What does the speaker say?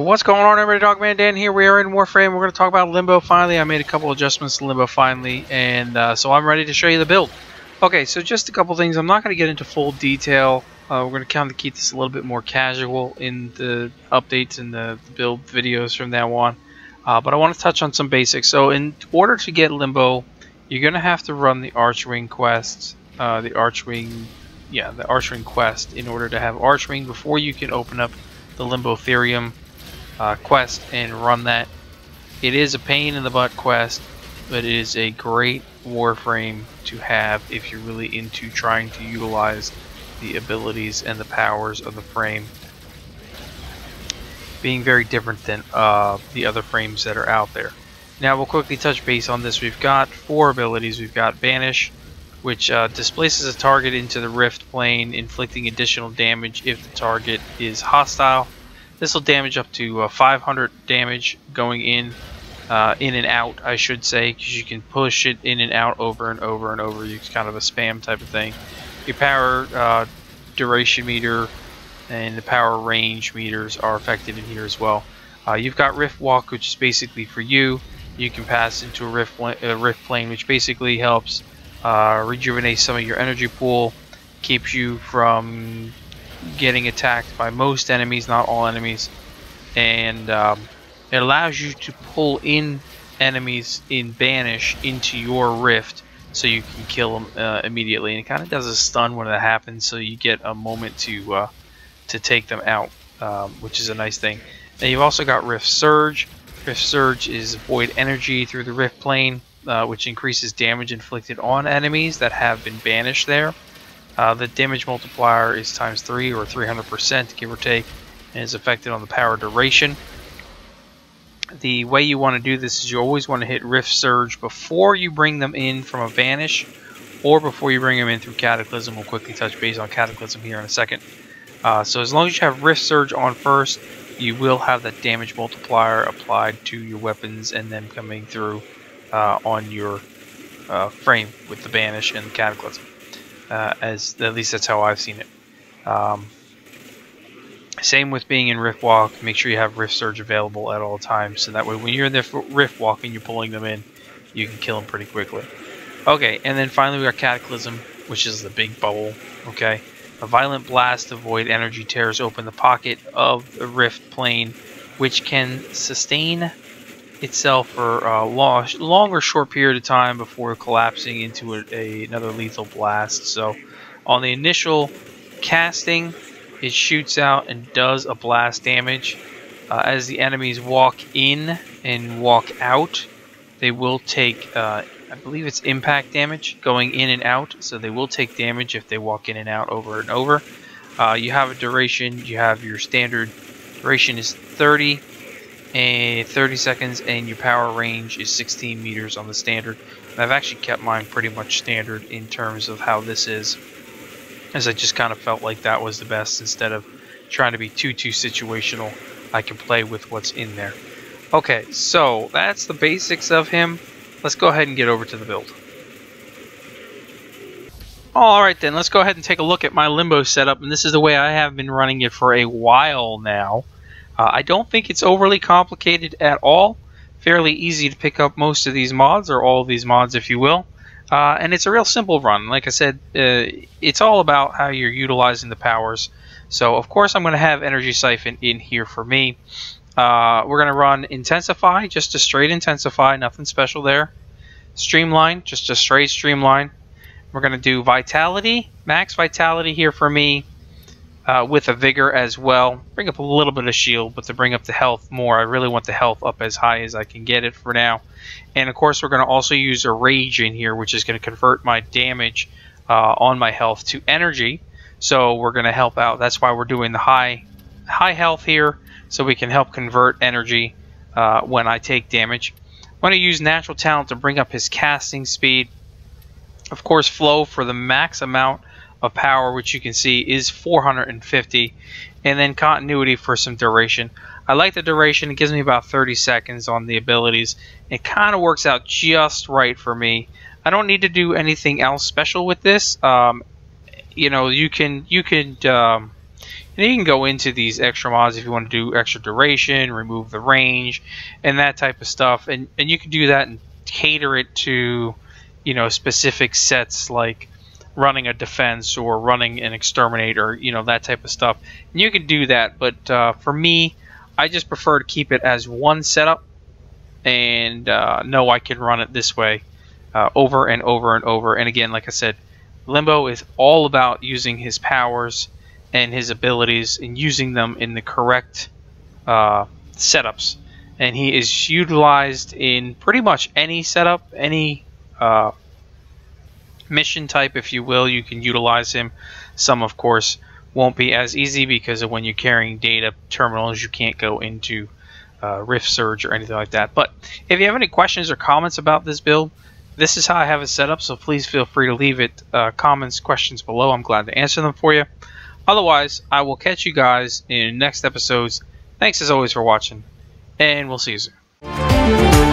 What's going on, everybody? Dogman Dan here. We are in Warframe. We're going to talk about Limbo finally. I made a couple adjustments to Limbo finally, and so I'm ready to show you the build. Okay, so just a couple things. I'm not going to get into full detail. We're going to kind of keep this a little bit more casual in the updates and the build videos from now on. But I want to touch on some basics. So in order to get Limbo, you're going to have to run the Archwing quest, the Archwing quest in order to have Archwing before you can open up the Limbotherium quest and run that. It is a pain in the butt quest, but it is a great Warframe to have if you're really into trying to utilize the abilities and the powers of the frame, being very different than the other frames that are out there. Now we'll quickly touch base on this. We've got 4 abilities. We've got Banish, which displaces a target into the rift plane, inflicting additional damage if the target is hostile. This will damage up to 500 damage going in and out, I should say, because you can push it in and out over and over and over. It's kind of a spam type of thing. Your power duration meter and the power range meters are affected in here as well. You've got Rift Walk, which is basically for you. You can pass into a rift plane, which basically helps rejuvenate some of your energy pool, keeps you from getting attacked by most enemies, not all enemies, and it allows you to pull in enemies in Banish into your rift so you can kill them immediately, and it kind of does a stun when that happens, so you get a moment to take them out, which is a nice thing. Now you've also got Rift Surge. Rift Surge is void energy through the rift plane, which increases damage inflicted on enemies that have been banished there. The damage multiplier is times 3 or 300%, give or take, and is affected on the power duration. The way you want to do this is you always want to hit Rift Surge before you bring them in from a Banish, or before you bring them in through Cataclysm. We'll quickly touch base on Cataclysm here in a second. So as long as you have Rift Surge on first, you will have that damage multiplier applied to your weapons and then coming through on your frame with the Banish and the Cataclysm. At least that's how I've seen it. Same with being in Rift Walk. Make sure you have Rift Surge available at all times, so that way when you're in the Rift Walk and you're pulling them in, you can kill them pretty quickly. Okay, and then finally we got Cataclysm, which is the big bubble. Okay, a violent blast of void energy tears open the pocket of the rift plane, which can sustain itself for a long or short period of time before collapsing into another lethal blast. So on the initial casting, it shoots out and does a blast damage. As the enemies walk in and walk out, they will take, I believe it's impact damage going in and out, so they will take damage if they walk in and out over and over. You have a duration. You have your standard duration is 30 seconds, and your power range is 16 meters on the standard. And I've actually kept mine pretty much standard in terms of how this is, as I just kind of felt like that was the best. Instead of trying to be too situational, I can play with what's in there. Okay, so that's the basics of him. Let's go ahead and get over to the build. Alright then, let's go ahead and take a look at my Limbo setup, and this is the way I have been running it for a while now. I don't think it's overly complicated at all. Fairly easy to pick up most of these mods, or all of these mods if you will. And it's a real simple run. Like I said, it's all about how you're utilizing the powers. So of course I'm going to have Energy Siphon in here for me. We're going to run Intensify, just a straight Intensify, nothing special there. Streamline, just a straight Streamline. We're going to do Vitality, Max Vitality here for me, with a Vigor as well. Bring up a little bit of shield, but to bring up the health more, I really want the health up as high as I can get it for now. And of course we're going to also use a Rage in here, which is going to convert my damage on my health to energy. So we're going to help out. That's why we're doing the high health here, so we can help convert energy when I take damage. I'm going to use Natural Talent to bring up his casting speed. Of course, Flow for the max amount of power, which you can see is 450, and then Continuity for some duration. I like the duration. It gives me about 30 seconds on the abilities. It kind of works out just right for me. I don't need to do anything else special with this. You know, you can And you can go into these extra mods if you want to do extra duration, remove the range, and that type of stuff. And you can do that and cater it to, you know, specific sets like running a defense or running an exterminator, you know, that type of stuff. And you can do that, but for me, I just prefer to keep it as one setup and know I can run it this way over and over and over. And again, like I said, Limbo is all about using his powers and his abilities and using them in the correct setups. And he is utilized in pretty much any setup, any mission type, if you will. You can utilize him. Some, of course, won't be as easy because of when you're carrying data terminals, you can't go into Rift Surge or anything like that. But if you have any questions or comments about this build, this is how I have it set up, so please feel free to leave it comments, questions below. I'm glad to answer them for you. Otherwise, I will catch you guys in next episodes. Thanks as always for watching, and we'll see you soon.